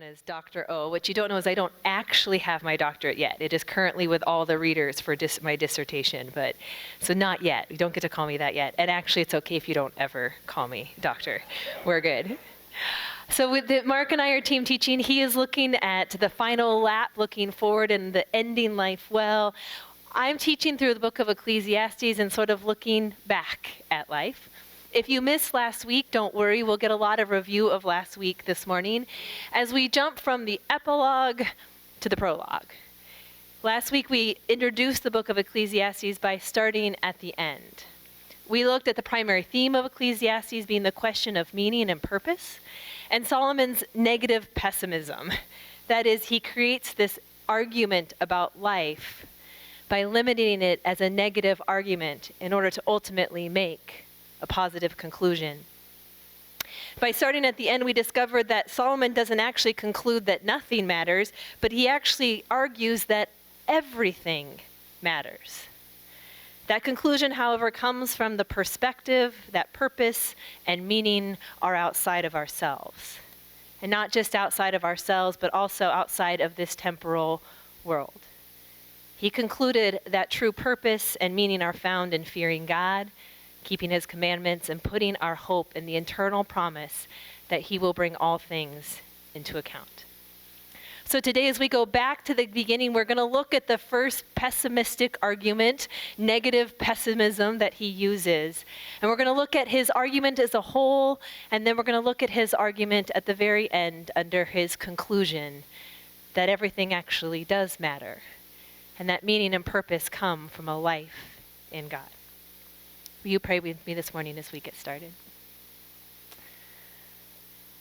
as Dr. O. What you don't know is I don't actually have my doctorate yet. It is currently with all the readers for my dissertation, but so not yet. You don't get to call me that yet. And actually, it's okay if you don't ever call me doctor. We're good. So Mark and I are team teaching. He is looking at the final lap, looking forward and the ending life well. I'm teaching through the book of Ecclesiastes and sort of looking back at life. If you missed last week, don't worry. We'll get a lot of review of last week this morning as we jump from the epilogue to the prologue. Last week, we introduced the book of Ecclesiastes by starting at the end. We looked at the primary theme of Ecclesiastes being the question of meaning and purpose, and Solomon's negative pessimism. That is, he creates this argument about life by limiting it as a negative argument in order to ultimately make a positive conclusion. By starting at the end, we discovered that Solomon doesn't actually conclude that nothing matters, but he actually argues that everything matters. That conclusion, however, comes from the perspective that purpose and meaning are outside of ourselves. And not just outside of ourselves, but also outside of this temporal world. He concluded that true purpose and meaning are found in fearing God, keeping his commandments, and putting our hope in the eternal promise that he will bring all things into account. So today, as we go back to the beginning, we're going to look at the first pessimistic argument, negative pessimism that he uses. And we're going to look at his argument as a whole, and then we're going to look at his argument at the very end under his conclusion that everything actually does matter, and that meaning and purpose come from a life in God. Will you pray with me this morning as we get started?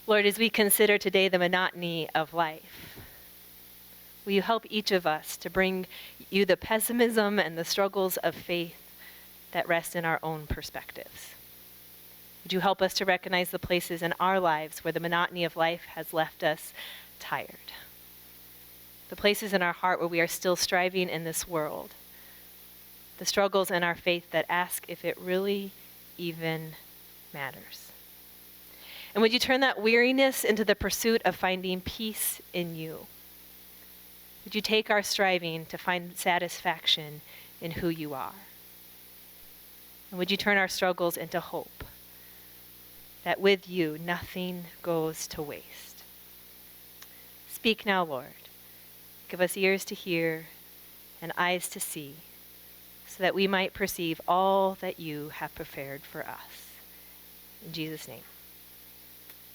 Lord, as we consider today the monotony of life, will you help each of us to bring you the pessimism and the struggles of faith that rest in our own perspectives? Would you help us to recognize the places in our lives where the monotony of life has left us tired? The places in our heart where we are still striving in this world. The struggles in our faith that ask if it really even matters. And would you turn that weariness into the pursuit of finding peace in you? Would you take our striving to find satisfaction in who you are? And would you turn our struggles into hope, that with you nothing goes to waste? Speak now, Lord. Give us ears to hear and eyes to see, so that we might perceive all that you have prepared for us. In Jesus' name,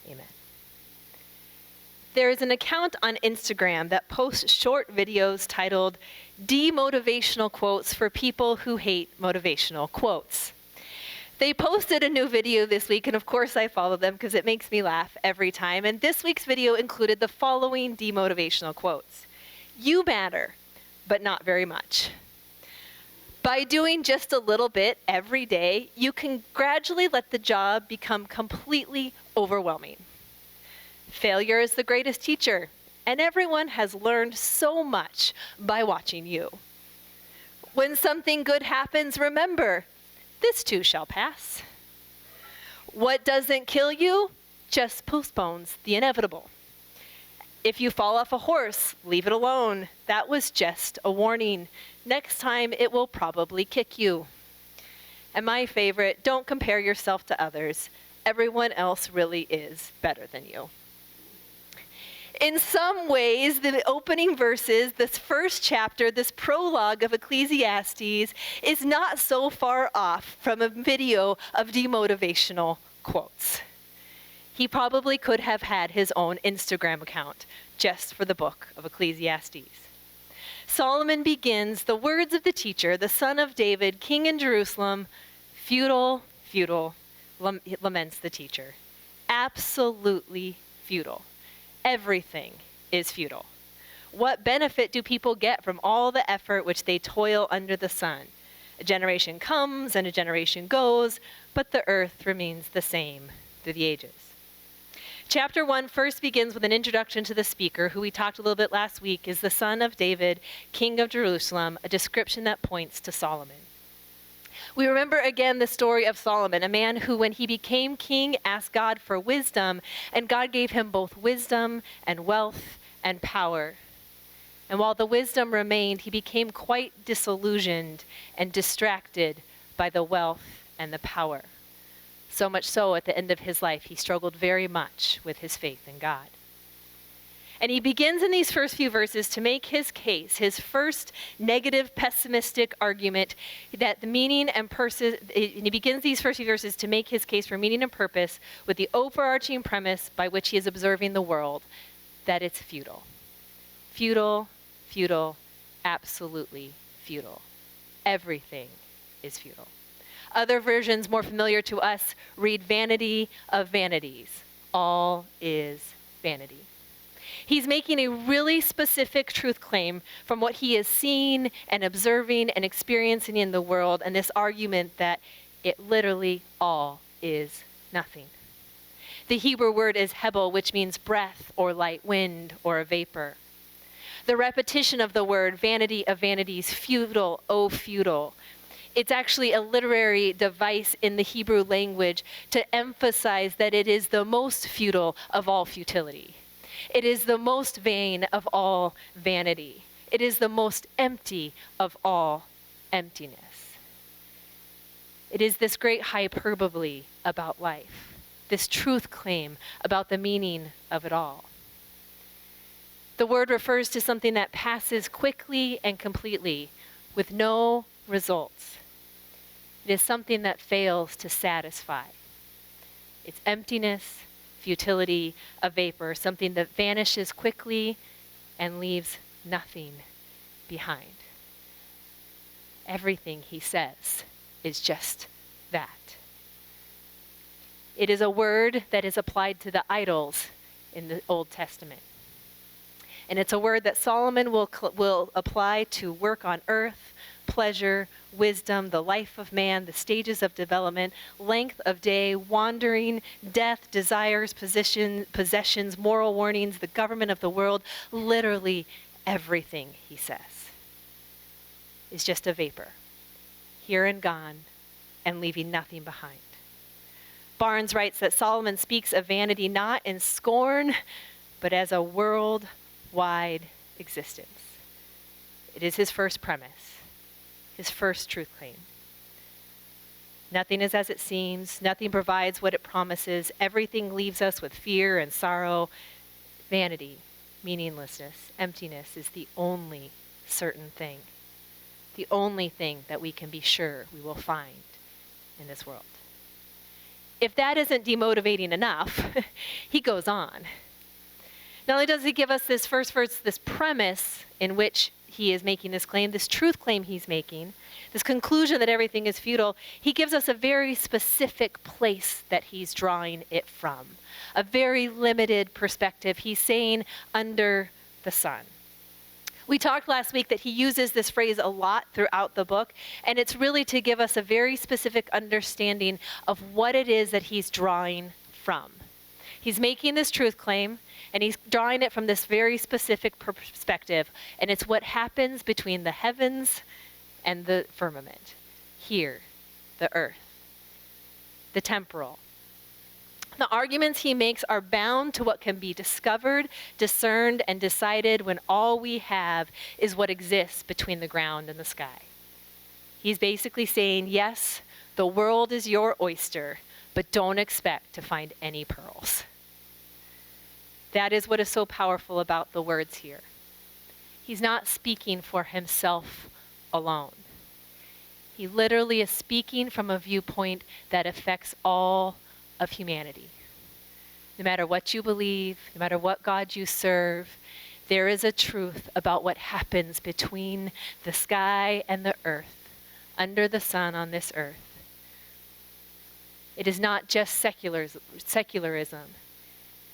amen. There is an account on Instagram that posts short videos titled "Demotivational Quotes for People Who Hate Motivational Quotes." They posted a new video this week, and of course I follow them because it makes me laugh every time. And this week's video included the following demotivational quotes. "You matter, but not very much. By doing just a little bit every day, you can gradually let the job become completely overwhelming. Failure is the greatest teacher, and everyone has learned so much by watching you. When something good happens, remember, this too shall pass. What doesn't kill you just postpones the inevitable. If you fall off a horse, leave it alone. That was just a warning. Next time, it will probably kick you. And my favorite, don't compare yourself to others. Everyone else really is better than you." In some ways, the opening verses, this first chapter, this prologue of Ecclesiastes, is not so far off from a video of demotivational quotes. He probably could have had his own Instagram account just for the book of Ecclesiastes. Solomon begins, "The words of the teacher, the son of David, king in Jerusalem, futile, futile," laments the teacher. Absolutely futile. Everything is futile. What benefit do people get from all the effort which they toil under the sun? A generation comes and a generation goes, but the earth remains the same through the ages. Chapter 1 first begins with an introduction to the speaker, who we talked a little bit last week, is the son of David, king of Jerusalem, a description that points to Solomon. We remember again the story of Solomon, a man who, when he became king, asked God for wisdom, and God gave him both wisdom and wealth and power. And while the wisdom remained, he became quite disillusioned and distracted by the wealth and the power. So much so, at the end of his life, he struggled very much with his faith in God. And he begins in these first few verses to make his case, his first negative, pessimistic argument that the meaning and purpose, and he begins these first few verses to make his case for meaning and purpose with the overarching premise by which he is observing the world, that it's futile. Futile, futile, absolutely futile. Everything is futile. Other versions more familiar to us read vanity of vanities. All is vanity. He's making a really specific truth claim from what he is seeing and observing and experiencing in the world, and this argument that it literally all is nothing. The Hebrew word is hebel, which means breath or light wind or a vapor. The repetition of the word vanity of vanities, futile, oh futile. It's actually a literary device in the Hebrew language to emphasize that it is the most futile of all futility. It is the most vain of all vanity. It is the most empty of all emptiness. It is this great hyperbole about life, this truth claim about the meaning of it all. The word refers to something that passes quickly and completely with no results. It is something that fails to satisfy. It's emptiness, futility, a vapor, something that vanishes quickly and leaves nothing behind. Everything he says is just that. It is a word that is applied to the idols in the Old Testament. And it's a word that Solomon will apply to work on earth, pleasure, wisdom, the life of man, the stages of development, length of day, wandering, death, desires, possessions, moral warnings, the government of the world. Literally everything he says is just a vapor, here and gone, and leaving nothing behind. Barnes writes that Solomon speaks of vanity not in scorn, but as a worldwide existence. It is his first premise, his first truth claim. Nothing is as it seems. Nothing provides what it promises. Everything leaves us with fear and sorrow. Vanity, meaninglessness, emptiness is the only certain thing. The only thing that we can be sure we will find in this world. If that isn't demotivating enough, he goes on. Not only does he give us this first verse, this premise in which he is making this claim, this truth claim he's making, this conclusion that everything is futile, he gives us a very specific place that he's drawing it from, a very limited perspective. He's saying under the sun. We talked last week that he uses this phrase a lot throughout the book, and it's really to give us a very specific understanding of what it is that he's drawing from. He's making this truth claim, and he's drawing it from this very specific perspective, and it's what happens between the heavens and the firmament. Here, the earth, the temporal. The arguments he makes are bound to what can be discovered, discerned, and decided when all we have is what exists between the ground and the sky. He's basically saying, yes, the world is your oyster, but don't expect to find any pearls. That is what is so powerful about the words here. He's not speaking for himself alone. He literally is speaking from a viewpoint that affects all of humanity. No matter what you believe, no matter what God you serve, there is a truth about what happens between the sky and the earth, under the sun on this earth. It is not just secularism.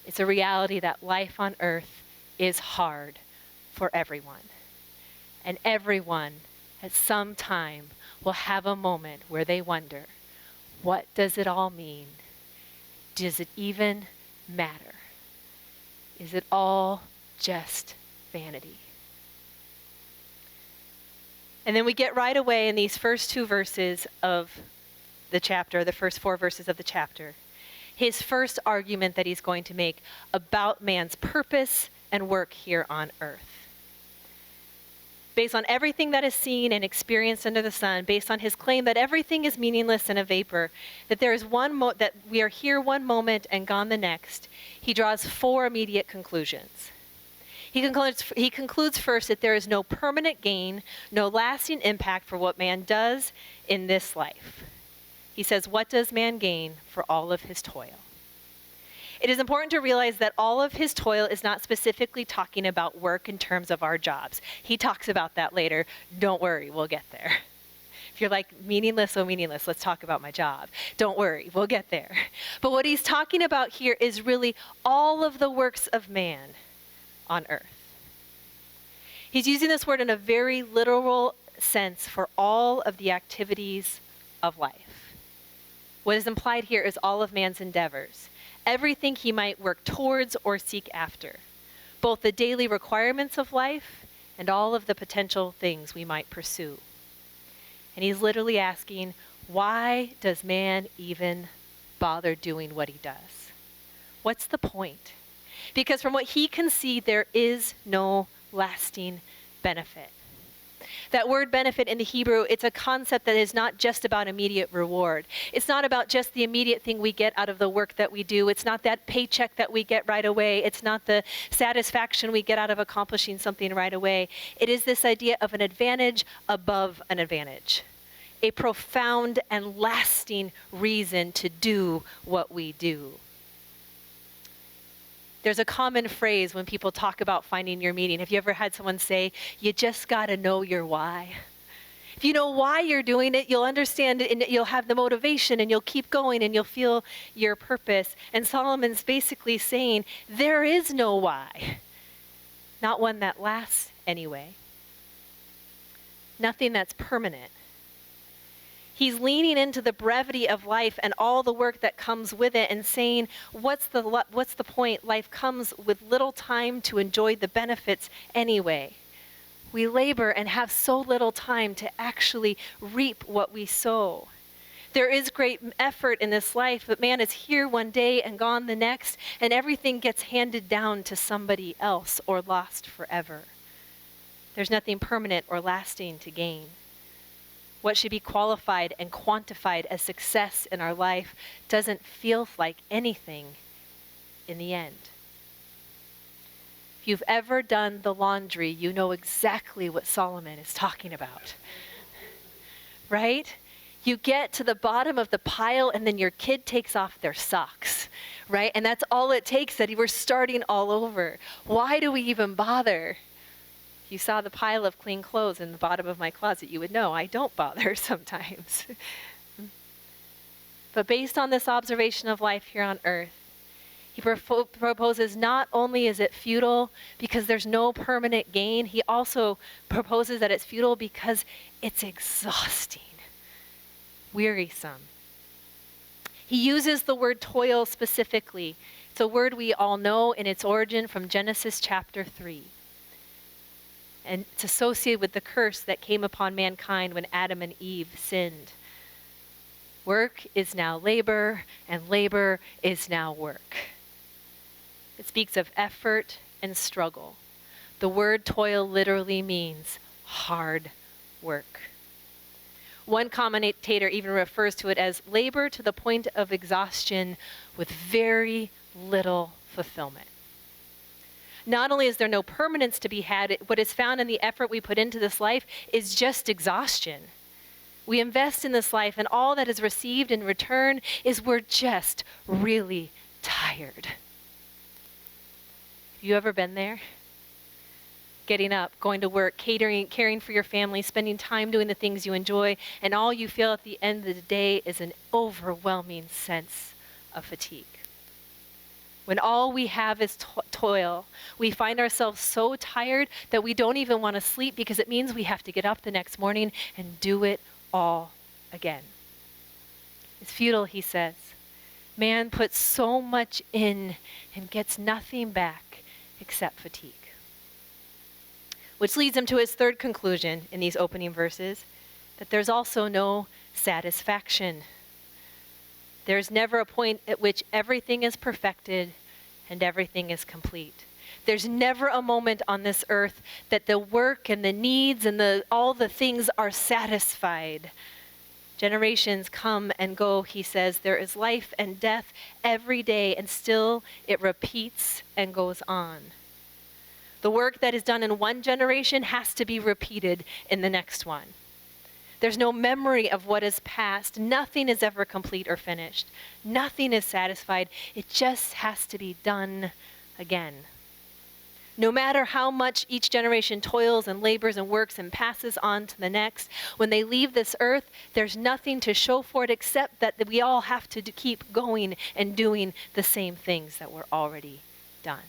It's a reality that life on earth is hard for everyone. And everyone at some time will have a moment where they wonder, what does it all mean? Does it even matter? Is it all just vanity? And then we get right away in these first 2 verses of the chapter, the first 4 verses of the chapter, his first argument that he's going to make about man's purpose and work here on earth. Based on everything that is seen and experienced under the sun, based on his claim that everything is meaningless and a vapor, that there is that we are here one moment and gone the next, he draws 4 immediate conclusions. He concludes first that there is no permanent gain, no lasting impact for what man does in this life. He says, what does man gain for all of his toil? It is important to realize that all of his toil is not specifically talking about work in terms of our jobs. He talks about that later. Don't worry, we'll get there. If you're like, meaningless, oh meaningless, let's talk about my job. Don't worry, we'll get there. But what he's talking about here is really all of the works of man on earth. He's using this word in a very literal sense for all of the activities of life. What is implied here is all of man's endeavors, everything he might work towards or seek after, both the daily requirements of life and all of the potential things we might pursue. And he's literally asking, why does man even bother doing what he does? What's the point? Because from what he can see, there is no lasting benefit. That word benefit in the Hebrew, it's a concept that is not just about immediate reward. It's not about just the immediate thing we get out of the work that we do. It's not that paycheck that we get right away. It's not the satisfaction we get out of accomplishing something right away. It is this idea of an advantage above an advantage. A profound and lasting reason to do what we do. There's a common phrase when people talk about finding your meaning. Have you ever had someone say, you just got to know your why? If you know why you're doing it, you'll understand it and you'll have the motivation and you'll keep going and you'll feel your purpose. And Solomon's basically saying, there is no why. Not one that lasts anyway. Nothing that's permanent. He's leaning into the brevity of life and all the work that comes with it and saying, what's the point? Life comes with little time to enjoy the benefits anyway. We labor and have so little time to actually reap what we sow. There is great effort in this life, but man is here one day and gone the next, and everything gets handed down to somebody else or lost forever. There's nothing permanent or lasting to gain. What should be qualified and quantified as success in our life doesn't feel like anything in the end. If you've ever done the laundry, you know exactly what Solomon is talking about. Right? You get to the bottom of the pile and then your kid takes off their socks, right? And that's all it takes, that we're starting all over. Why do we even bother? You saw the pile of clean clothes in the bottom of my closet, you would know I don't bother sometimes. But based on this observation of life here on earth, he proposes not only is it futile because there's no permanent gain, he also proposes that it's futile because it's exhausting, wearisome. He uses the word toil specifically. It's a word we all know in its origin from Genesis chapter 3. And it's associated with the curse that came upon mankind when Adam and Eve sinned. Work is now labor, and labor is now work. It speaks of effort and struggle. The word toil literally means hard work. One commentator even refers to it as labor to the point of exhaustion with very little fulfillment. Not only is there no permanence to be had, what is found in the effort we put into this life is just exhaustion. We invest in this life, and all that is received in return is we're just really tired. Have you ever been there? Getting up, going to work, caring for your family, spending time doing the things you enjoy, and all you feel at the end of the day is an overwhelming sense of fatigue. When all we have is toil, we find ourselves so tired that we don't even want to sleep because it means we have to get up the next morning and do it all again. It's futile, he says. Man puts so much in and gets nothing back except fatigue. Which leads him to his third conclusion in these opening verses, that there's also no satisfaction. There's never a point at which everything is perfected and everything is complete. There's never a moment on this earth that the work and the needs and all the things are satisfied. Generations come and go, he says. There is life and death every day, and still it repeats and goes on. The work that is done in one generation has to be repeated in the next one. There's no memory of what is past. Nothing is ever complete or finished. Nothing is satisfied. It just has to be done again. No matter how much each generation toils and labors and works and passes on to the next, when they leave this earth, there's nothing to show for it except that we all have to keep going and doing the same things that were already done.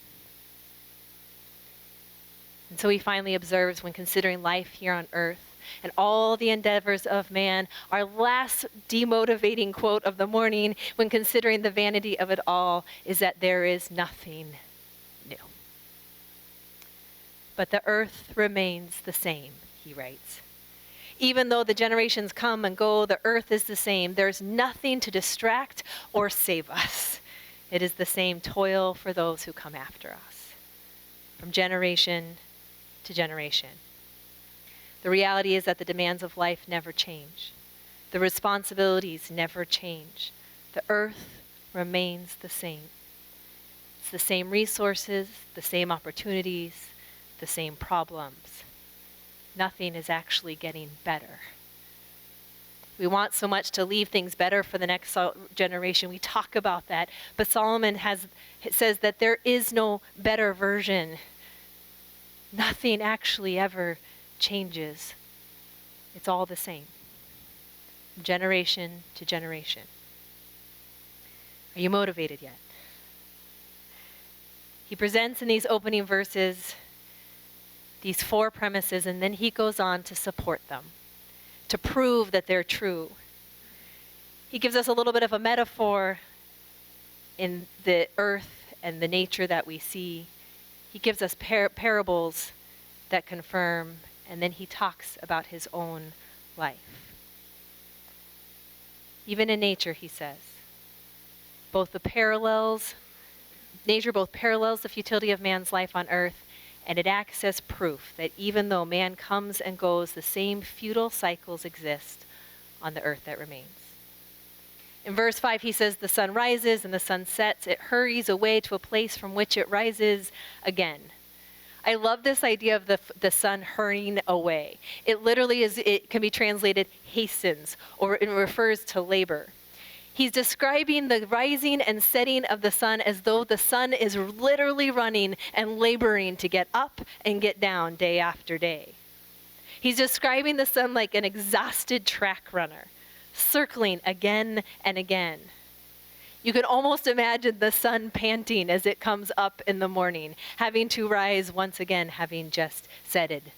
And so he finally observes, when considering life here on earth and all the endeavors of man, our last demotivating quote of the morning, when considering the vanity of it all, is that there is nothing new. But the earth remains the same, he writes. Even though the generations come and go, the earth is the same. There's nothing to distract or save us. It is the same toil for those who come after us, from generation to generation. The reality is that the demands of life never change. The responsibilities never change. The earth remains the same. It's the same resources, the same opportunities, the same problems. Nothing is actually getting better. We want so much to leave things better for the next generation. We talk about that, but Solomon says that there is no better version. Nothing actually ever changes. It's all the same, from generation to generation. Are you motivated yet? He presents in these opening verses these four premises, and then he goes on to support them, to prove that they're true. He gives us a little bit of a metaphor in the earth and the nature that we see. He gives us parables that confirm, and then he talks about his own life. Even in nature, he says, nature both parallels the futility of man's life on earth, and it acts as proof that even though man comes and goes, the same futile cycles exist on the earth that remains. In verse 5, he says, the sun rises and the sun sets. It hurries away to a place from which it rises again. I love this idea of the sun hurrying away. It literally it can be translated hastens, or it refers to labor. He's describing the rising and setting of the sun as though the sun is literally running and laboring to get up and get down day after day. He's describing the sun like an exhausted track runner, circling again and again. You can almost imagine the sun panting as it comes up in the morning, having to rise once again, having just setted.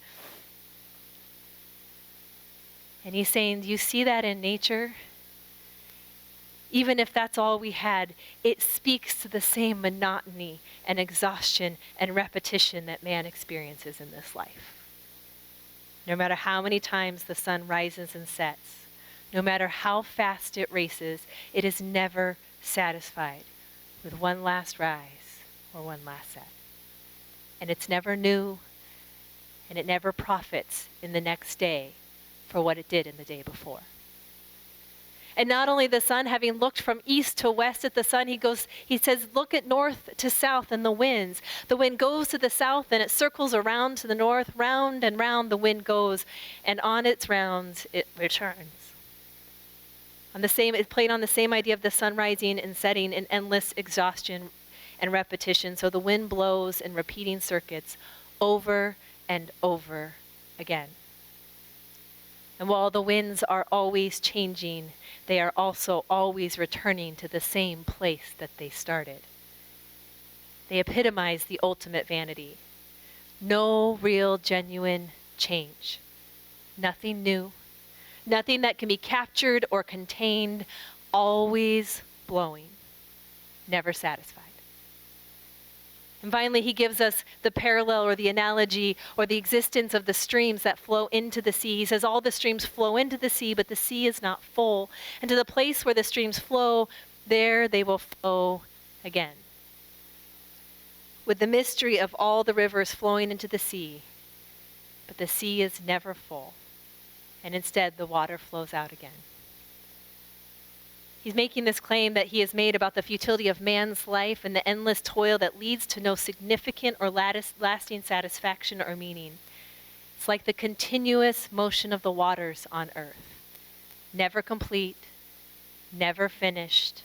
And he's saying, do you see that in nature? Even if that's all we had, it speaks to the same monotony and exhaustion and repetition that man experiences in this life. No matter how many times the sun rises and sets, no matter how fast it races, it is never satisfied with one last rise or one last set. And it's never new, and it never profits in the next day for what it did in the day before. And not only the sun, having looked from east to west at the sun, he says, look at north to south and the winds. The wind goes to the south and it circles around to the north, round and round the wind goes, and on its rounds it returns. It played on the same idea of the sun rising and setting in endless exhaustion and repetition. So the wind blows in repeating circuits over and over again. And while the winds are always changing, they are also always returning to the same place that they started. They epitomize the ultimate vanity. No real, genuine change. Nothing new. Nothing that can be captured or contained. Always blowing. Never satisfied. And finally, he gives us the parallel or the analogy or the existence of the streams that flow into the sea. He says all the streams flow into the sea, but the sea is not full. And to the place where the streams flow, there they will flow again. With the mystery of all the rivers flowing into the sea, but the sea is never full. And instead, the water flows out again. He's making this claim that he has made about the futility of man's life and the endless toil that leads to no significant or lasting satisfaction or meaning. It's like the continuous motion of the waters on earth. Never complete, never finished,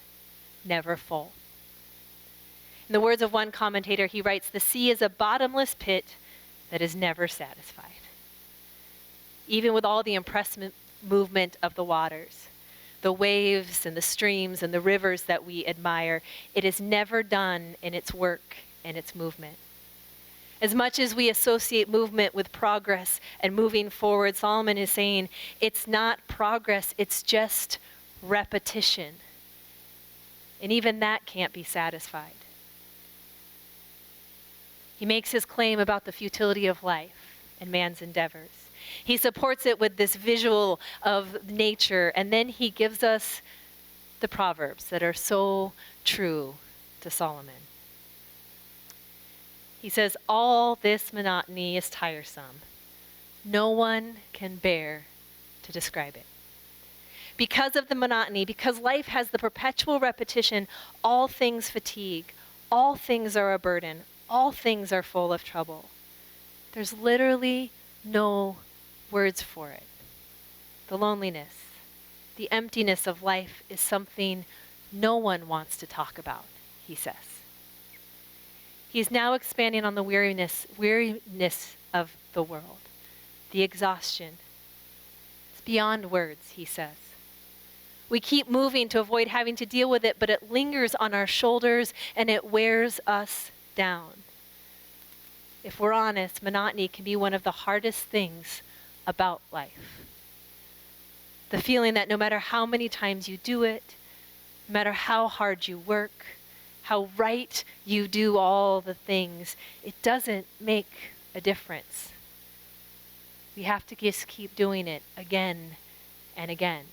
never full. In the words of one commentator, he writes, "The sea is a bottomless pit that is never satisfied." Even with all the impressive movement of the waters, the waves and the streams and the rivers that we admire, it is never done in its work and its movement. As much as we associate movement with progress and moving forward, Solomon is saying it's not progress, it's just repetition. And even that can't be satisfied. He makes his claim about the futility of life and man's endeavors. He supports it with this visual of nature, and then he gives us the Proverbs that are so true to Solomon. He says, all this monotony is tiresome. No one can bear to describe it. Because of the monotony, because life has the perpetual repetition, all things fatigue, all things are a burden, all things are full of trouble. There's literally no words for it. The loneliness, the emptiness of life is something no one wants to talk about, he says. He's now expanding on the weariness of the world, the exhaustion. It's beyond words, he says. We keep moving to avoid having to deal with it, but it lingers on our shoulders and it wears us down. If we're honest, monotony can be one of the hardest things about life. The feeling that no matter how many times you do it, no matter how hard you work, how right you do all the things, it doesn't make a difference. We have to just keep doing it again and again.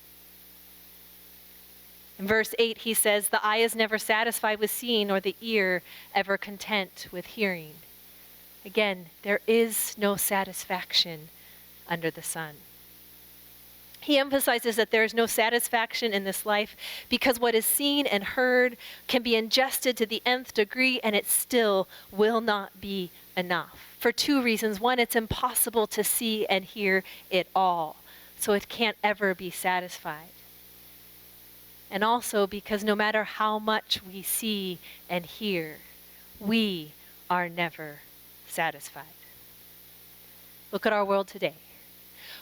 In verse 8, he says, the eye is never satisfied with seeing, nor the ear ever content with hearing. Again, there is no satisfaction under the sun. He emphasizes that there is no satisfaction in this life because what is seen and heard can be ingested to the nth degree and it still will not be enough. For two reasons. One, it's impossible to see and hear it all, so it can't ever be satisfied. And also because no matter how much we see and hear, we are never satisfied. Look at our world today.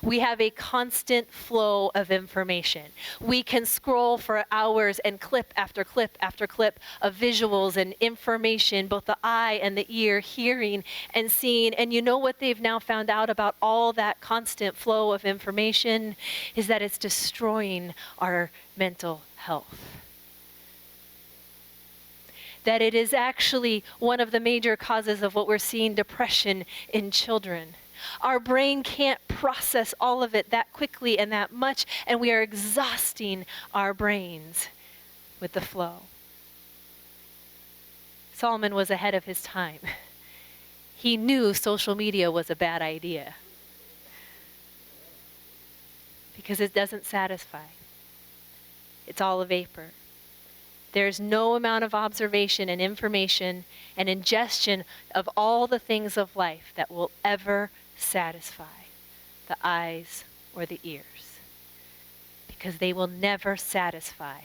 We have a constant flow of information. We can scroll for hours and clip after clip after clip of visuals and information, both the eye and the ear, hearing and seeing. And you know what they've now found out about all that constant flow of information is that it's destroying our mental health. That it is actually one of the major causes of what we're seeing, depression in children. Our brain can't process all of it that quickly and that much, and we are exhausting our brains with the flow. Solomon was ahead of his time. He knew social media was a bad idea because it doesn't satisfy. It's all a vapor. There's no amount of observation and information and ingestion of all the things of life that will ever satisfy the eyes or the ears, because they will never satisfy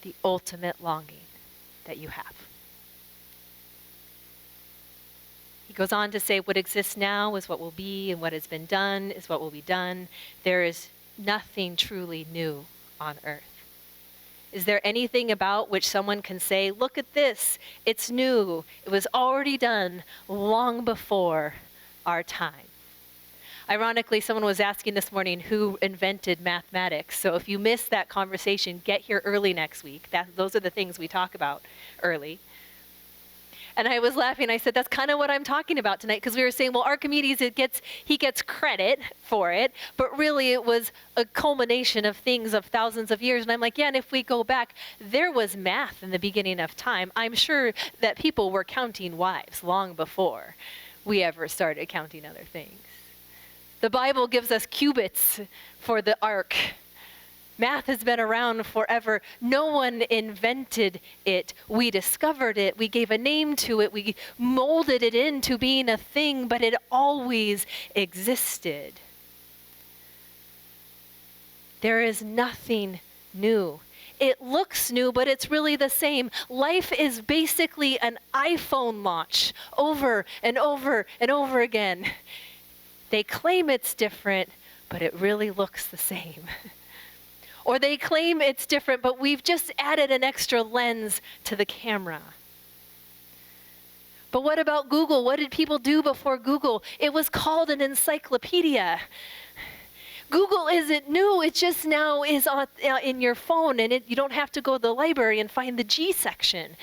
the ultimate longing that you have. He goes on to say, what exists now is what will be, and what has been done is what will be done. There is nothing truly new on earth. Is there anything about which someone can say, look at this, it's new, it was already done long before our time? Ironically, someone was asking this morning who invented mathematics. So if you missed that conversation, get here early next week. Those are the things we talk about early. And I was laughing. I said, that's kind of what I'm talking about tonight, because we were saying, well, Archimedes, he gets credit for it, but really it was a culmination of things of thousands of years. And I'm like, yeah, and if we go back, there was math in the beginning of time. I'm sure that people were counting wives long before we ever started counting other things. The Bible gives us cubits for the ark. Math has been around forever. No one invented it. We discovered it. We gave a name to it. We molded it into being a thing, but it always existed. There is nothing new. It looks new, but it's really the same. Life is basically an iPhone launch over and over and over again. They claim it's different, but it really looks the same. Or they claim it's different, but we've just added an extra lens to the camera. But what about Google? What did people do before Google? It was called an encyclopedia. Google isn't new. It just now is in your phone, and you don't have to go to the library and find the G section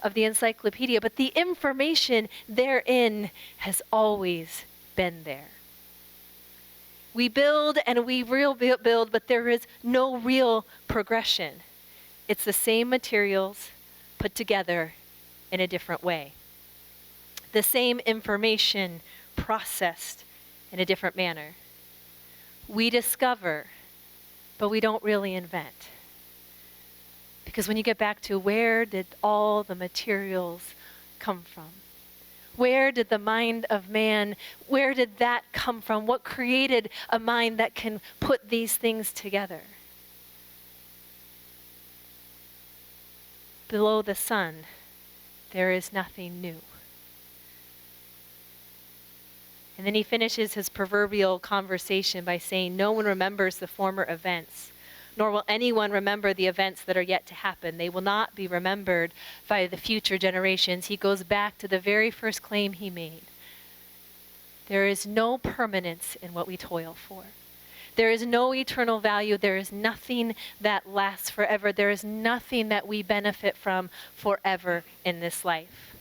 of the encyclopedia. But the information therein has always been there. We build and we build, but there is no real progression. It's the same materials put together in a different way. The same information processed in a different manner. We discover, but we don't really invent. Because when you get back to where did all the materials come from? Where did the mind of man, where did that come from? What created a mind that can put these things together? Below the sun, there is nothing new. And then he finishes his proverbial conversation by saying, no one remembers the former events, nor will anyone remember the events that are yet to happen. They will not be remembered by the future generations. He goes back to the very first claim he made. There is no permanence in what we toil for. There is no eternal value. There is nothing that lasts forever. There is nothing that we benefit from forever in this life.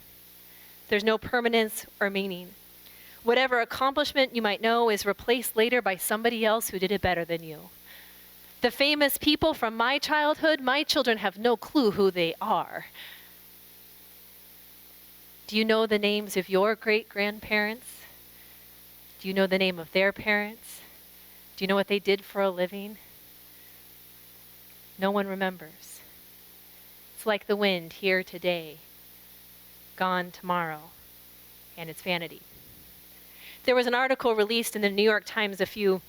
There's no permanence or meaning. Whatever accomplishment you might know is replaced later by somebody else who did it better than you. The famous people from my childhood, my children have no clue who they are. Do you know the names of your great-grandparents? Do you know the name of their parents? Do you know what they did for a living? No one remembers. It's like the wind, here today, gone tomorrow, and it's vanity. There was an article released in the New York Times a few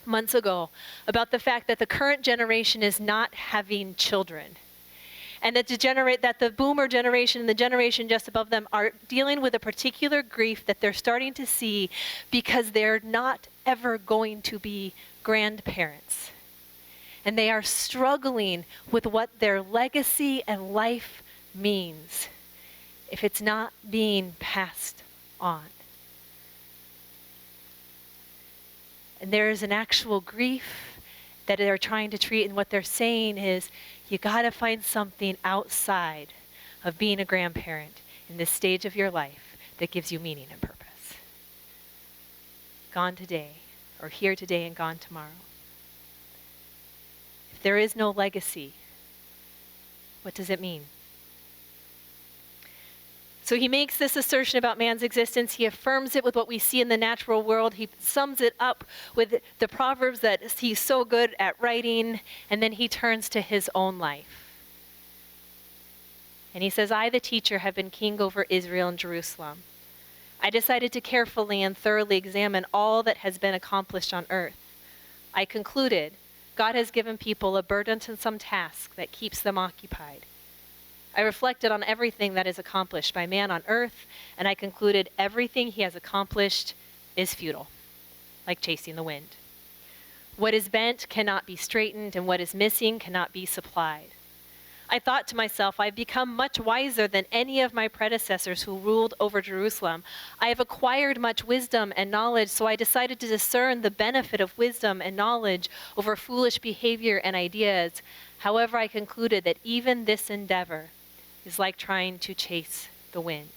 months ago about the fact that the current generation is not having children, and that the boomer generation and the generation just above them are dealing with a particular grief that they're starting to see because they're not ever going to be grandparents, and they are struggling with what their legacy and life means if it's not being passed on. And there is an actual grief that they're trying to treat, and what they're saying is, you got to find something outside of being a grandparent in this stage of your life that gives you meaning and purpose. Gone today, or here today and gone tomorrow. If there is no legacy, what does it mean? So he makes this assertion about man's existence. He affirms it with what we see in the natural world. He sums it up with the Proverbs that he's so good at writing, and then he turns to his own life. And he says, I, the teacher, have been king over Israel and Jerusalem. I decided to carefully and thoroughly examine all that has been accomplished on earth. I concluded, God has given people a burdensome task that keeps them occupied. I reflected on everything that is accomplished by man on earth, and I concluded everything he has accomplished is futile, like chasing the wind. What is bent cannot be straightened, and what is missing cannot be supplied. I thought to myself, I've become much wiser than any of my predecessors who ruled over Jerusalem. I have acquired much wisdom and knowledge, so I decided to discern the benefit of wisdom and knowledge over foolish behavior and ideas. However, I concluded that even this endeavor is like trying to chase the wind.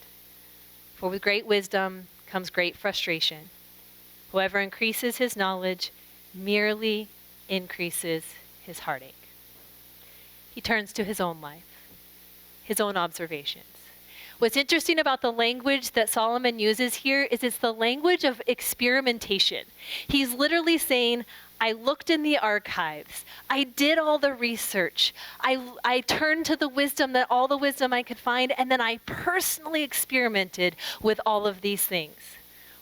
For with great wisdom comes great frustration. Whoever increases his knowledge merely increases his heartache. He turns to his own life, his own observations. What's interesting about the language that Solomon uses here is it's the language of experimentation. He's literally saying, I looked in the archives. I did all the research. I turned to the wisdom, all the wisdom I could find, and then I personally experimented with all of these things.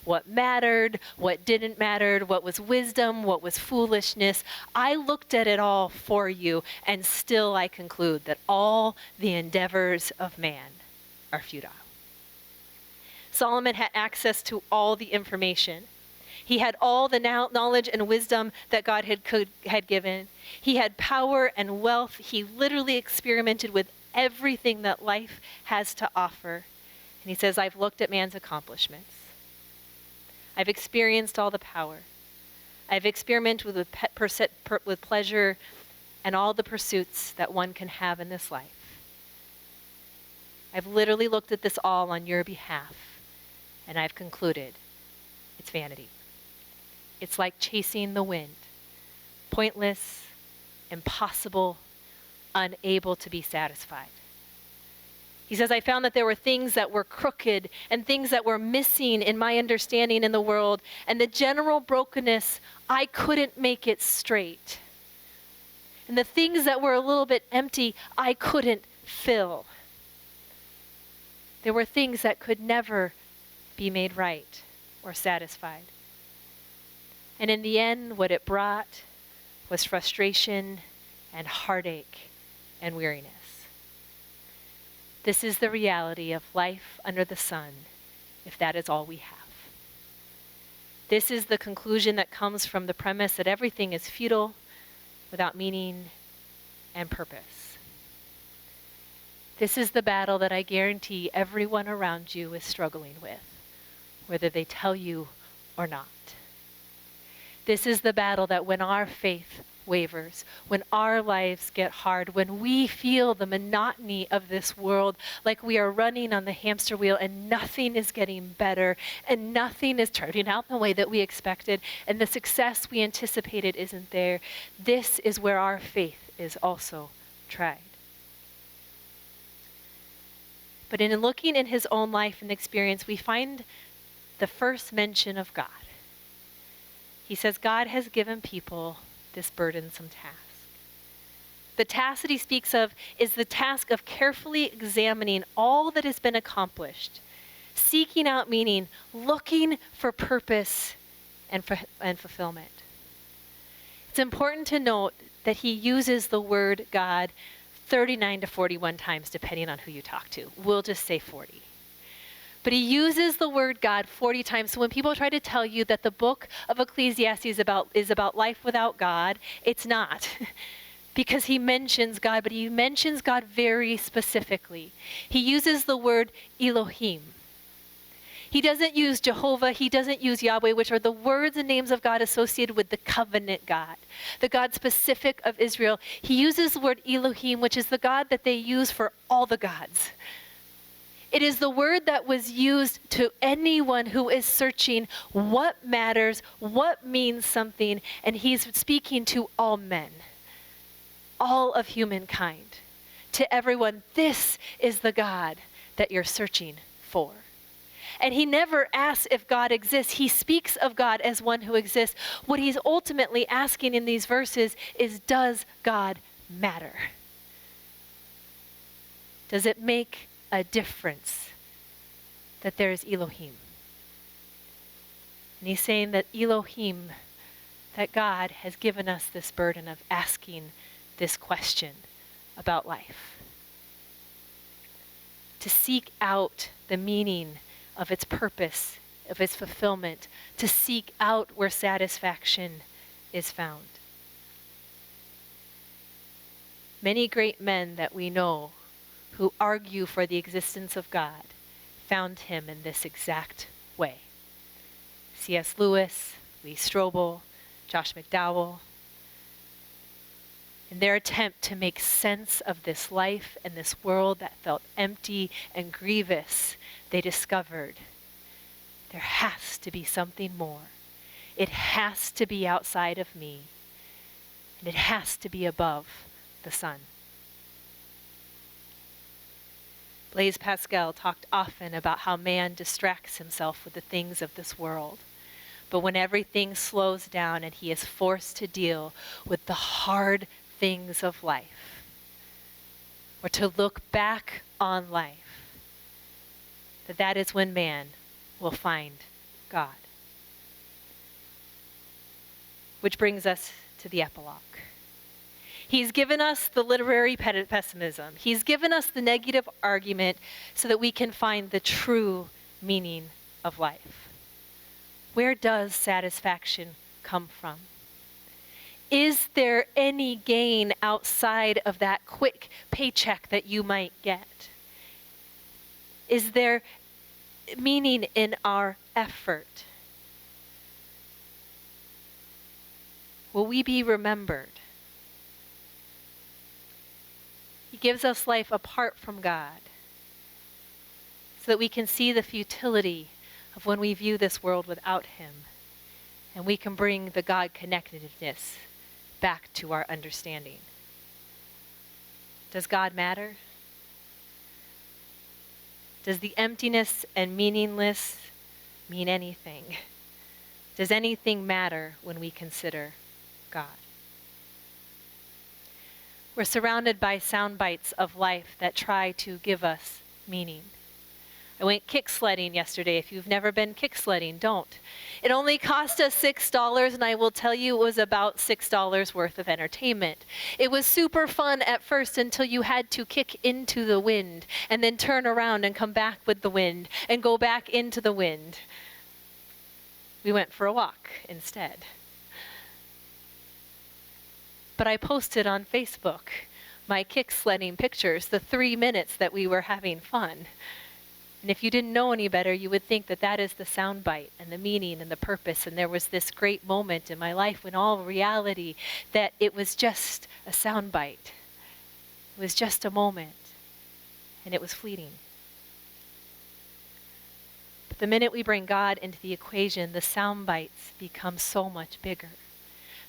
What mattered, what didn't matter, what was wisdom, what was foolishness. I looked at it all for you, and still I conclude that all the endeavors of man are futile. Solomon had access to all the information. He had all the knowledge and wisdom that God had given. He had power and wealth. He literally experimented with everything that life has to offer. And he says, I've looked at man's accomplishments. I've experienced all the power. I've experimented with pleasure and all the pursuits that one can have in this life. I've literally looked at this all on your behalf, and I've concluded it's vanity. It's like chasing the wind, pointless, impossible, unable to be satisfied. He says, I found that there were things that were crooked and things that were missing in my understanding in the world, and the general brokenness, I couldn't make it straight. And the things that were a little bit empty, I couldn't fill. There were things that could never be made right or satisfied. And in the end, what it brought was frustration and heartache and weariness. This is the reality of life under the sun, if that is all we have. This is the conclusion that comes from the premise that everything is futile, without meaning and purpose. This is the battle that I guarantee everyone around you is struggling with, whether they tell you or not. This is the battle that when our faith wavers, when our lives get hard, when we feel the monotony of this world, like we are running on the hamster wheel and nothing is getting better and nothing is turning out the way that we expected and the success we anticipated isn't there, this is where our faith is also tried. But in looking in his own life and experience, we find the first mention of God. He says God has given people this burdensome task. The task that he speaks of is the task of carefully examining all that has been accomplished, seeking out meaning, looking for purpose and fulfillment. It's important to note that he uses the word God 39 to 41 times, depending on who you talk to. We'll just say 40. But he uses the word God 40 times. So when people try to tell you that the book of Ecclesiastes is about life without God, it's not. Because he mentions God, but he mentions God very specifically. He uses the word Elohim. He doesn't use Jehovah, he doesn't use Yahweh, which are the words and names of God associated with the covenant God, the God specific of Israel. He uses the word Elohim, which is the God that they use for all the gods. It is the word that was used to anyone who is searching what matters, what means something, and he's speaking to all men, all of humankind, to everyone. This is the God that you're searching for. And he never asks if God exists. He speaks of God as one who exists. What he's ultimately asking in these verses is, does God matter? Does it make a difference that there is Elohim? And he's saying that Elohim, that God has given us this burden of asking this question about life. To seek out the meaning of its purpose, of its fulfillment, to seek out where satisfaction is found. Many great men that we know who argue for the existence of God found him in this exact way. C.S. Lewis, Lee Strobel, Josh McDowell. In their attempt to make sense of this life and this world that felt empty and grievous, they discovered There has to be something more. It has to be outside of me, and it has to be above the sun. Blaise Pascal talked often about how man distracts himself with the things of this world. But when everything slows down and he is forced to deal with the hard things of life, or to look back on life, that is when man will find God. Which brings us to the epilogue. He's given us the literary pessimism. He's given us the negative argument so that we can find the true meaning of life. Where does satisfaction come from? Is there any gain outside of that quick paycheck that you might get? Is there meaning in our effort? Will we be remembered? He gives us life apart from God so that we can see the futility of when we view this world without him, and we can bring the God-connectedness back to our understanding. Does God matter? Does the emptiness and meaningless mean anything? Does anything matter when we consider God? We're surrounded by sound bites of life that try to give us meaning. I went kick sledding yesterday. If you've never been kick sledding, don't. It only cost us $6, and I will tell you it was about $6 worth of entertainment. It was super fun at first until you had to kick into the wind and then turn around and come back with the wind and go back into the wind. We went for a walk instead. But I posted on Facebook my kick sledding pictures, the 3 minutes that we were having fun. And if you didn't know any better, you would think that that is the soundbite and the meaning and the purpose. And there was this great moment in my life when all reality that it was just a soundbite. It was just a moment. And it was fleeting. But the minute we bring God into the equation, the soundbites become so much bigger.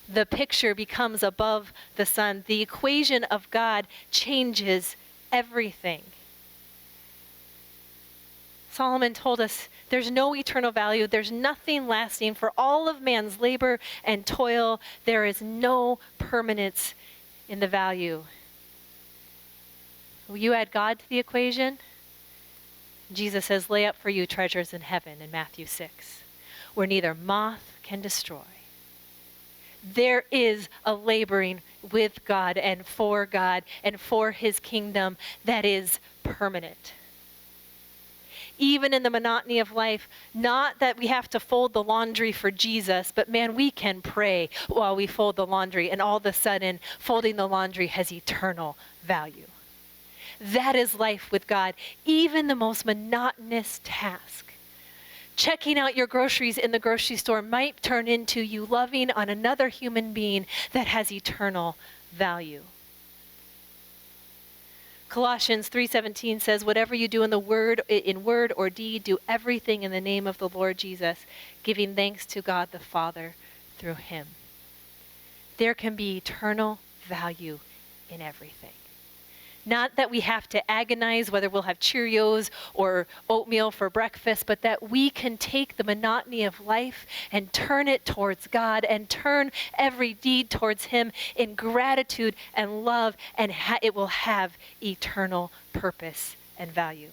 The picture becomes above the sun. The equation of God changes everything. Solomon told us there's no eternal value. There's nothing lasting. For all of man's labor and toil, there is no permanence in the value. Will you add God to the equation? Jesus says, lay up for you treasures in heaven in Matthew 6, where neither moth can destroy. There is a laboring with God and for his kingdom that is permanent. Even in the monotony of life, not that we have to fold the laundry for Jesus, but man, we can pray while we fold the laundry, and all of a sudden, folding the laundry has eternal value. That is life with God, even the most monotonous task. Checking out your groceries in the grocery store might turn into you loving on another human being that has eternal value. Colossians 3:17 says, whatever you do in word or deed, do everything in the name of the Lord Jesus, giving thanks to God the Father through him. There can be eternal value in everything. Not that we have to agonize whether we'll have Cheerios or oatmeal for breakfast, but that we can take the monotony of life and turn it towards God and turn every deed towards him in gratitude and love, and it will have eternal purpose and value.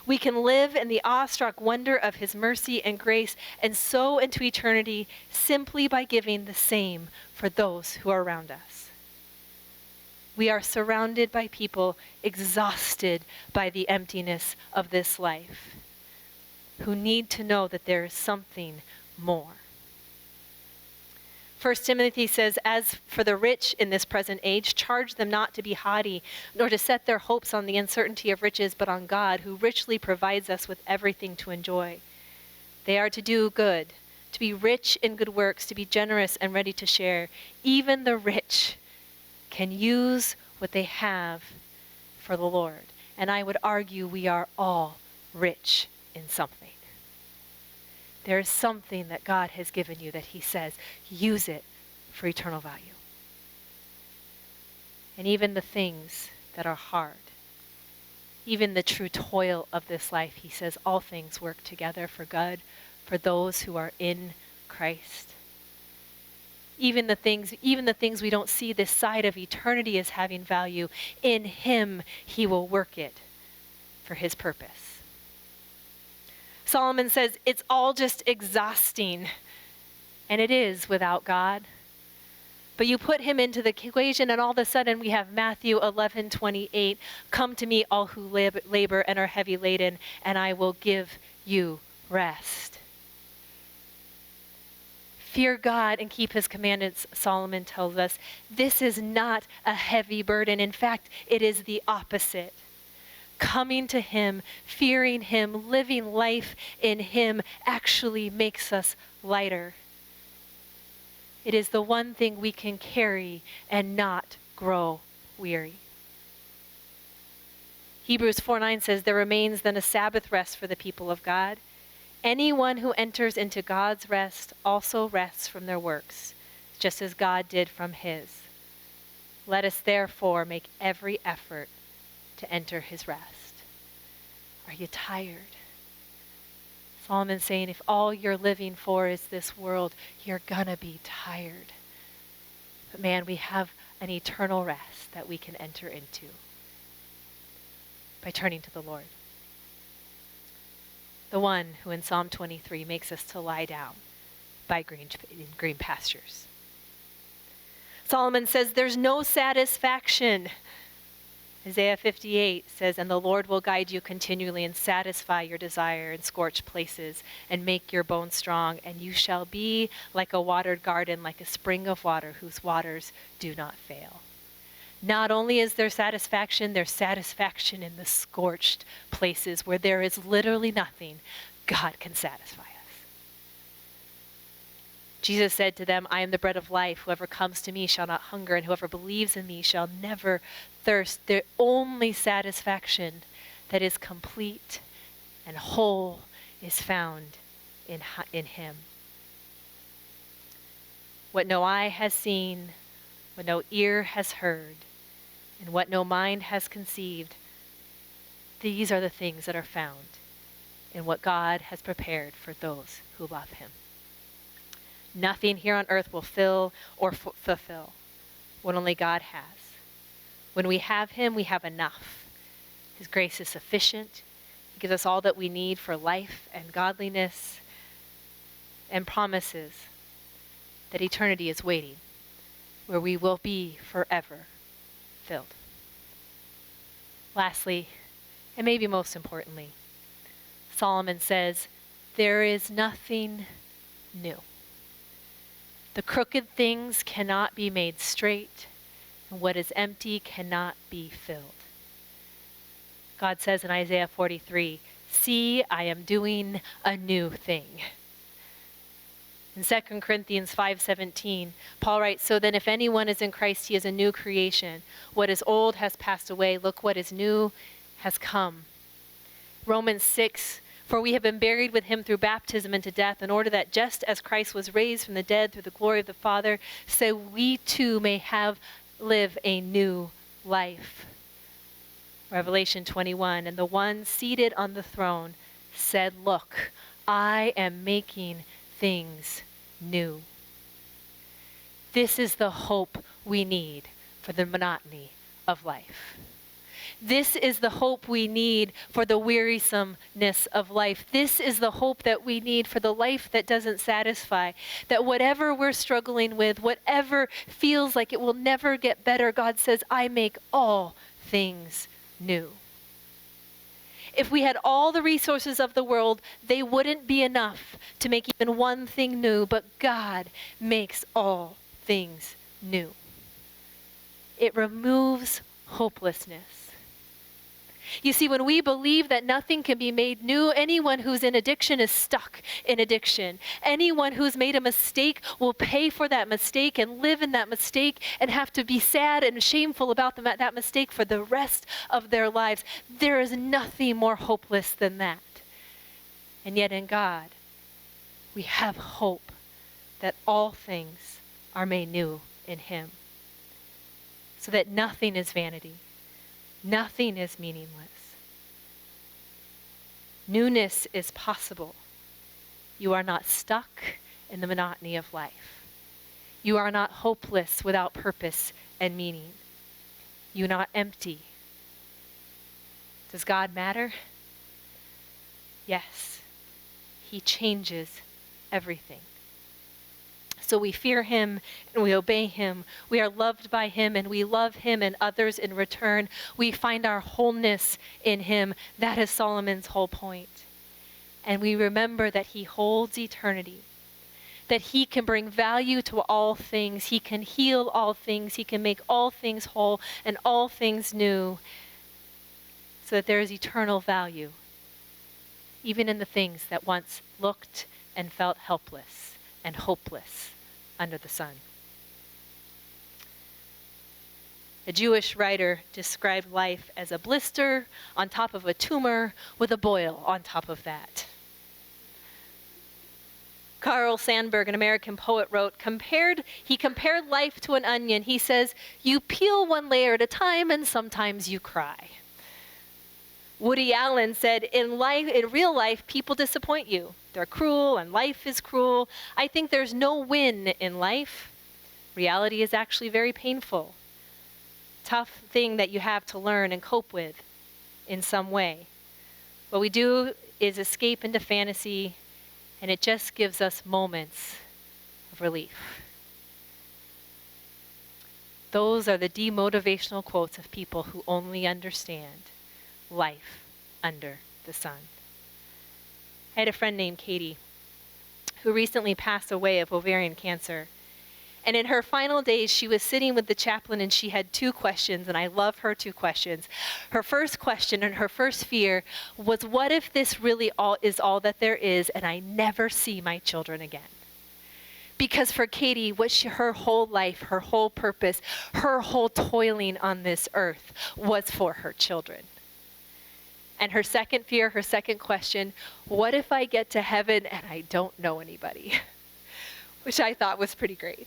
We can live in the awestruck wonder of his mercy and grace and sow into eternity simply by giving the same for those who are around us. We are surrounded by people exhausted by the emptiness of this life, who need to know that there is something more. 1 Timothy says, as for the rich in this present age, charge them not to be haughty, nor to set their hopes on the uncertainty of riches, but on God, who richly provides us with everything to enjoy. They are to do good, to be rich in good works, to be generous and ready to share. Even the rich can use what they have for the Lord. And I would argue we are all rich in something. There is something that God has given you that he says, use it for eternal value. And even the things that are hard, even the true toil of this life, he says, all things work together for good for those who are in Christ. Even the things we don't see this side of eternity as having value, in him he will work it for his purpose. Solomon says it's all just exhausting, and it is without God. But you put him into the equation, and all of a sudden we have Matthew 11:28. Come to me, all who labor and are heavy laden, and I will give you rest. Fear God and keep his commandments, Solomon tells us. This is not a heavy burden. In fact, it is the opposite. Coming to him, fearing him, living life in him actually makes us lighter. It is the one thing we can carry and not grow weary. Hebrews 4:9 says, there remains then a Sabbath rest for the people of God. Anyone who enters into God's rest also rests from their works, just as God did from his. Let us therefore make every effort to enter his rest. Are you tired? Solomon's saying if all you're living for is this world, you're gonna be tired. But man, we have an eternal rest that we can enter into by turning to the Lord. The one who in Psalm 23 makes us to lie down by green pastures. Solomon says there's no satisfaction. Isaiah 58 says, and the Lord will guide you continually and satisfy your desire in scorched places and make your bones strong, and you shall be like a watered garden, like a spring of water whose waters do not fail. Not only is there satisfaction in the scorched places where there is literally nothing. God can satisfy us. Jesus said to them, I am the bread of life. Whoever comes to me shall not hunger, and whoever believes in me shall never thirst. The only satisfaction that is complete and whole is found in him. What no eye has seen, what no ear has heard, and what no mind has conceived, these are the things that are found in what God has prepared for those who love him. Nothing here on earth will fill or fulfill what only God has. When we have him, we have enough. His grace is sufficient. He gives us all that we need for life and godliness, and promises that eternity is waiting, where we will be forever filled. Lastly, and maybe most importantly, Solomon says, there is nothing new. The crooked things cannot be made straight, and what is empty cannot be filled. God says in Isaiah 43, see, I am doing a new thing. In 2 Corinthians 5:17, Paul writes, so then if anyone is in Christ, he is a new creation. What is old has passed away. Look, what is new has come. Romans 6, for we have been buried with him through baptism into death, in order that just as Christ was raised from the dead through the glory of the Father, so we too may live a new life. Revelation 21, and the one seated on the throne said, look, I am making things new. This is the hope we need for the monotony of life. This is the hope we need for the wearisomeness of life. This is the hope that we need for the life that doesn't satisfy. That whatever we're struggling with, whatever feels like it will never get better, God says, I make all things new. If we had all the resources of the world, they wouldn't be enough to make even one thing new, but God makes all things new. It removes hopelessness. You see, when we believe that nothing can be made new, anyone who's in addiction is stuck in addiction. Anyone who's made a mistake will pay for that mistake and live in that mistake and have to be sad and shameful about that mistake for the rest of their lives. There is nothing more hopeless than that. And yet in God, We have hope that all things are made new in him, so that nothing is vanity, nothing is meaningless. Newness is possible. You are not stuck in the monotony of life. You are not hopeless without purpose and meaning. You are not empty. Does God matter? Yes. He changes everything. So we fear him and we obey him. We are loved by him and we love him and others in return. We find our wholeness in him. That is Solomon's whole point. And we remember that he holds eternity, that he can bring value to all things. He can heal all things. He can make all things whole and all things new, so that there is eternal value, even in the things that once looked and felt helpless and hopeless under the sun. A Jewish writer described life as a blister on top of a tumor with a boil on top of that. Carl Sandburg, an American poet, wrote, he compared life to an onion. He says, you peel one layer at a time and sometimes you cry. Woody Allen said, in real life, people disappoint you. They're cruel and life is cruel. I think there's no win in life. Reality is actually very painful. Tough thing that you have to learn and cope with in some way. What we do is escape into fantasy, and it just gives us moments of relief. Those are the demotivational quotes of people who only understand life under the sun. I had a friend named Katie who recently passed away of ovarian cancer. And in her final days, she was sitting with the chaplain and she had two questions, and I love her two questions. Her first question and her first fear was, what if this really is all that there is and I never see my children again? Because for Katie, her whole life, her whole purpose, her whole toiling on this earth was for her children. And her second fear, her second question, what if I get to heaven and I don't know anybody? Which I thought was pretty great.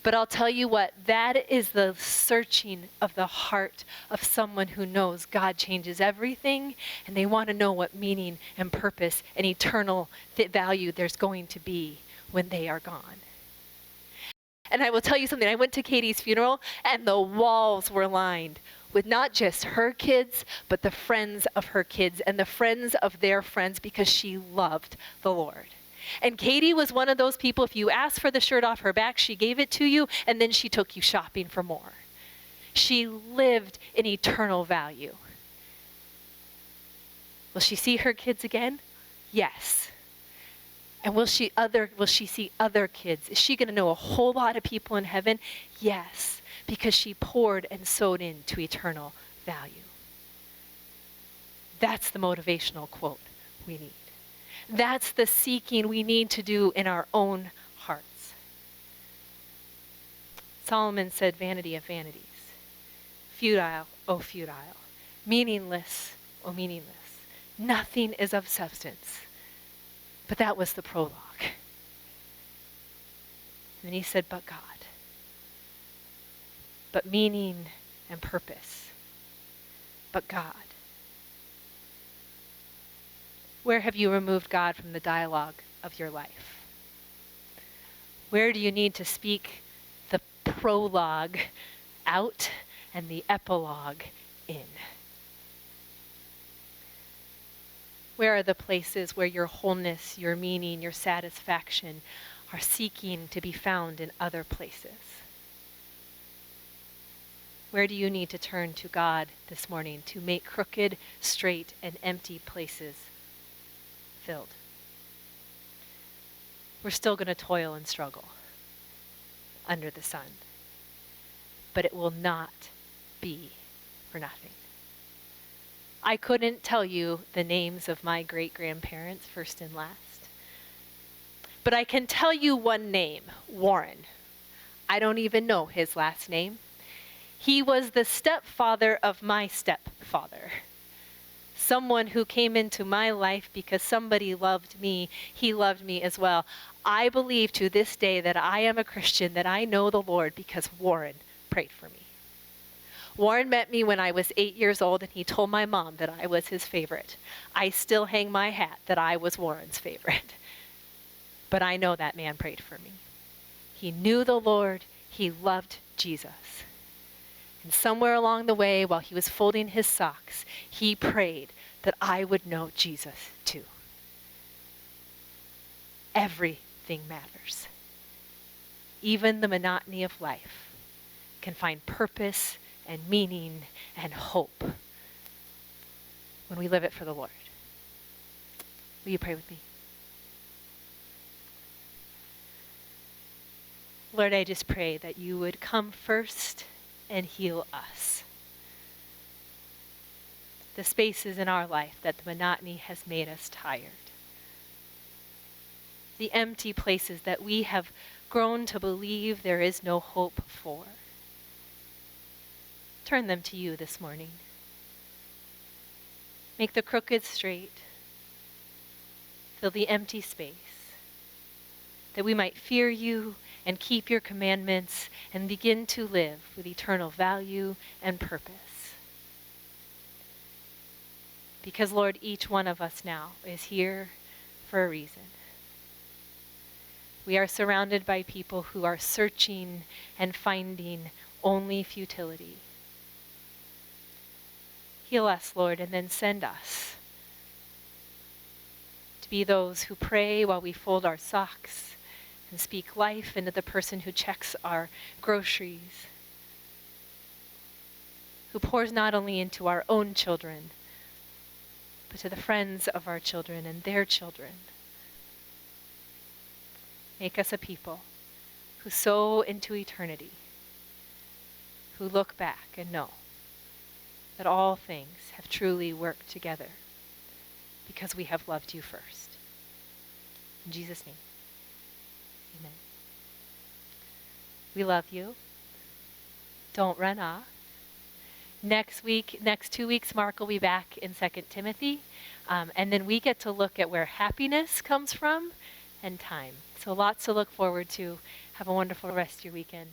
But I'll tell you what, that is the searching of the heart of someone who knows God changes everything, and they want to know what meaning and purpose and eternal value there's going to be when they are gone. And I will tell you something, I went to Katie's funeral, and the walls were lined with not just her kids, but the friends of her kids and the friends of their friends, because she loved the Lord. And Katie was one of those people, if you asked for the shirt off her back, she gave it to you, and then she took you shopping for more. She lived in eternal value. Will she see her kids again? Yes. And will she see other kids? Is she going to know a whole lot of people in heaven? Yes, because she poured and sowed into eternal value. That's the motivational quote we need. That's the seeking we need to do in our own hearts. Solomon said, vanity of vanities. Futile, oh futile. Meaningless, oh meaningless. Nothing is of substance. But that was the prologue. And then he said, but God. But meaning and purpose. But God. Where have you removed God from the dialogue of your life? Where do you need to speak the prologue out and the epilogue in? Where are the places where your wholeness, your meaning, your satisfaction are seeking to be found in other places? Where do you need to turn to God this morning to make crooked, straight, and empty places filled? We're still going to toil and struggle under the sun, but it will not be for nothing. I couldn't tell you the names of my great-grandparents, first and last, but I can tell you one name, Warren. I don't even know his last name. He was the stepfather of my stepfather. someone who came into my life because somebody loved me, he loved me as well. I believe to this day that I am a Christian, that I know the Lord because Warren prayed for me. Warren met me when I was 8 years old, and he told my mom that I was his favorite. I still hang my hat that I was Warren's favorite. But I know that man prayed for me. He knew the Lord. He loved Jesus. And somewhere along the way, while he was folding his socks, he prayed that I would know Jesus too. Everything matters. Even the monotony of life can find purpose and meaning and hope when we live it for the Lord. Will you pray with me? Lord, I just pray that you would come first and heal us. The spaces in our life that the monotony has made us tired. The empty places that we have grown to believe there is no hope for. Turn them to you this morning. Make the crooked straight. Fill the empty space, that we might fear you and keep your commandments and begin to live with eternal value and purpose. Because, Lord, each one of us now is here for a reason. We are surrounded by people who are searching and finding only futility. Heal us, Lord, and then send us to be those who pray while we fold our socks and speak life into the person who checks our groceries, who pours not only into our own children, but to the friends of our children and their children. Make us a people who sow into eternity, who look back and know that all things have truly worked together because we have loved you first. In Jesus' name, amen. We love you. Don't run off. Next 2 weeks, Mark will be back in 2 Timothy. And then we get to look at where happiness comes from and time. So lots to look forward to. Have a wonderful rest of your weekend.